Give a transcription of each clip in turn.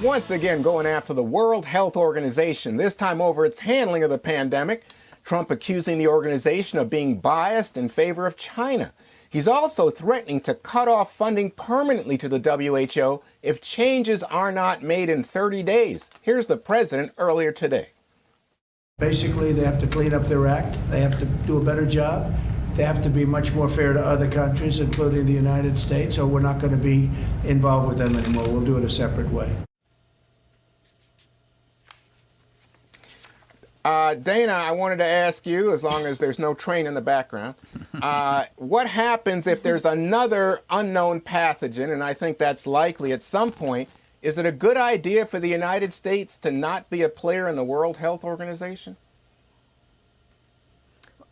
Once again going after the World Health Organization, this time over its handling of the pandemic. Trump accusing the organization of being biased in favor of China. He's also threatening to cut off funding permanently to the WHO if changes are not made in 30 days. Here's the president earlier today. Basically, they have to clean up their act. They have to do a better job. They have to be much more fair to other countries, including the United States, or we're not going to be involved with them anymore. We'll do it a separate way. Dana, I wanted to ask you, as long as there's no train in the background, what happens if there's another unknown pathogen, and I think that's likely at some point. Is it a good idea for the United States to not be a player in the World Health Organization?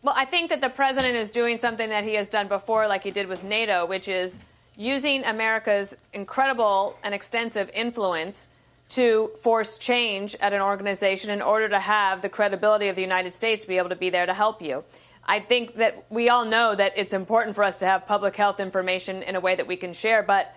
Well, I think that the president is doing something that he has done before, like he did with NATO, which is using America's incredible and extensive influence to force change at an organization in order to have the credibility of the United States to be able to be there to help you. I think that we all know that it's important for us to have public health information in a way that we can share, but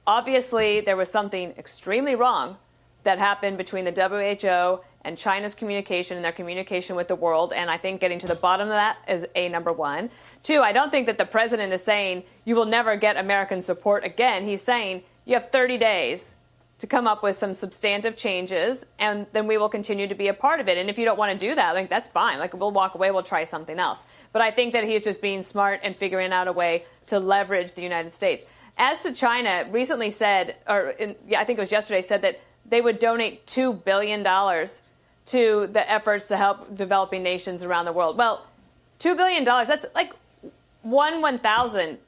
obviously there was something extremely wrong that happened between the WHO and China's communication and their communication with the world, and I think getting to the bottom of that is number one. Two, I don't think that the president is saying you will never get American support again. He's saying you have 30 days to come up with some substantive changes, and then we will continue to be a part of it. And if you don't want to do that, that's fine. We'll walk away, we'll try something else. But I think that he's just being smart and figuring out a way to leverage the United States. As to China, recently said, I think it was yesterday, said that they would donate $2 billion to the efforts to help developing nations around the world. Well, $2 billion, that's like 1/1000th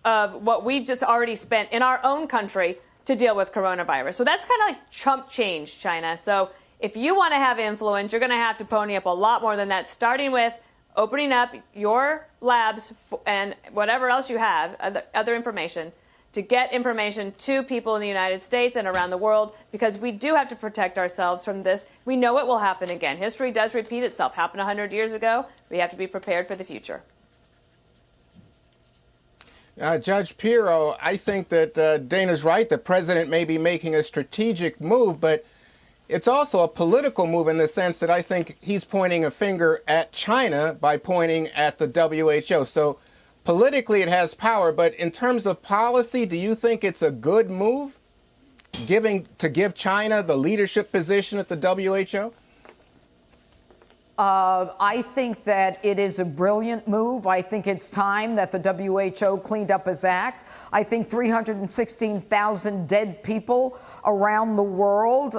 of what we just already spent in our own country to deal with coronavirus. So that's kind of like chump change, China. So if you want to have influence, you're going to have to pony up a lot more than that, starting with opening up your labs and whatever else you have, other information, to get information to people in the United States and around the world, because we do have to protect ourselves from this. We know it will happen again. History does repeat itself. Happened 100 years ago. We have to be prepared for the future. Judge Pirro, I think that Dana's right. The president may be making a strategic move, but it's also a political move in the sense that I think he's pointing a finger at China by pointing at the WHO. So politically it has power, but in terms of policy, do you think it's a good move to give China the leadership position at the WHO? I think that it is a brilliant move. I think it's time that the WHO cleaned up its act. I think 316,000 dead people around the world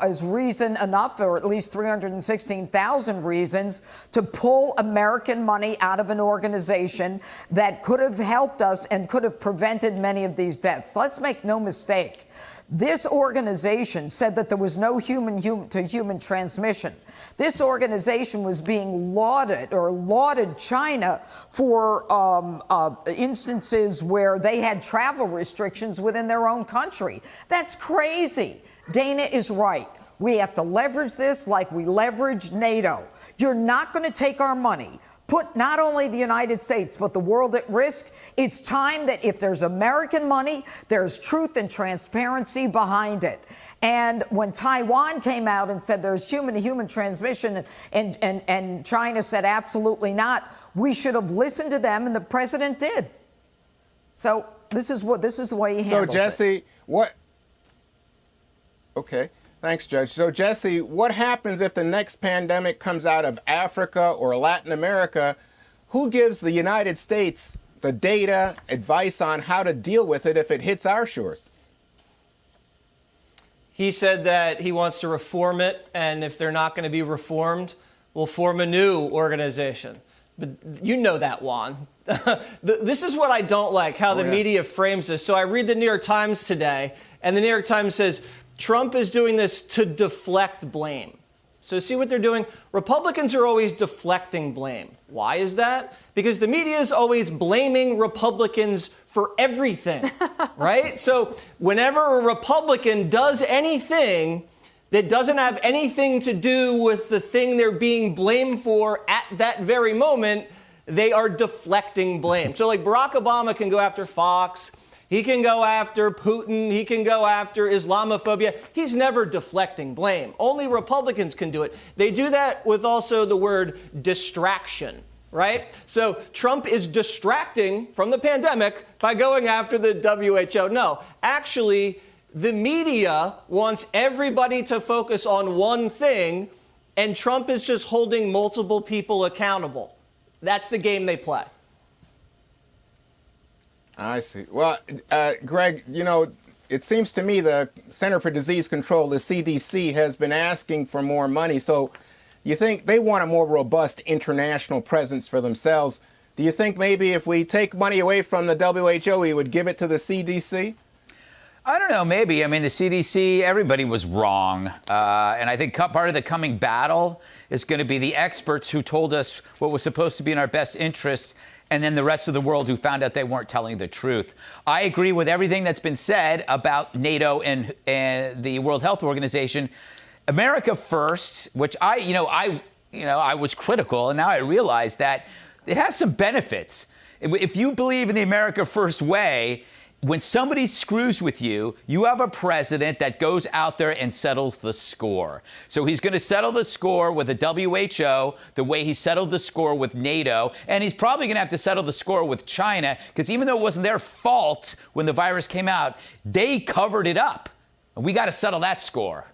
is reason enough, or at least 316,000 reasons, to pull American money out of an organization that could have helped us and could have prevented many of these deaths. Let's make no mistake. This organization said that there was no human-to-human transmission. This organization was being lauded China for instances where they had travel restrictions within their own country. That's crazy. Dana is right. We have to leverage this like we leveraged NATO. You're not going to take our money, put not only the United States, but the world at risk. It's time that if there's American money, there's truth and transparency behind it. And when Taiwan came out and said there's human-to-human transmission, and China said absolutely not, we should have listened to them, and the president did. So this is the way he handles it. So, Jesse, Okay. Thanks, Judge. So, Jesse, what happens if the next pandemic comes out of Africa or Latin America? Who gives the United States the data, advice on how to deal with it if it hits our shores? He said that he wants to reform it, and if they're not going to be reformed, we'll form a new organization. But you know that, Juan. This is what I don't like, how the media frames this. So I read the New York Times today, and the New York Times says, Trump is doing this to deflect blame. So see what they're doing? Republicans are always deflecting blame. Why is that? Because the media is always blaming Republicans for everything, right? So whenever a Republican does anything that doesn't have anything to do with the thing they're being blamed for at that very moment, they are deflecting blame. So like Barack Obama can go after Fox. He can go after Putin. He can go after Islamophobia. He's never deflecting blame. Only Republicans can do it. They do that with also the word distraction, right? So Trump is distracting from the pandemic by going after the WHO. No, actually, the media wants everybody to focus on one thing, and Trump is just holding multiple people accountable. That's the game they play. I see. Well, Greg, you know, it seems to me the Center for Disease Control, the CDC, has been asking for more money. So you think they want a more robust international presence for themselves. Do you think maybe if we take money away from the WHO, we would give it to the CDC? I don't know, maybe. I mean, the CDC, everybody was wrong. And I think part of the coming battle is going to be the experts who told us what was supposed to be in our best interests, and then the rest of the world who found out they weren't telling the truth. I agree with everything that's been said about NATO and the World Health Organization. America first, which I was critical, and now I realize that it has some benefits. If you believe in the America first way, when somebody screws with you, you have a president that goes out there and settles the score. So he's going to settle the score with the WHO the way he settled the score with NATO. And he's probably going to have to settle the score with China, because even though it wasn't their fault when the virus came out, they covered it up. We got to settle that score.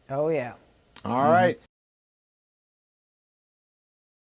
Oh, yeah. All right.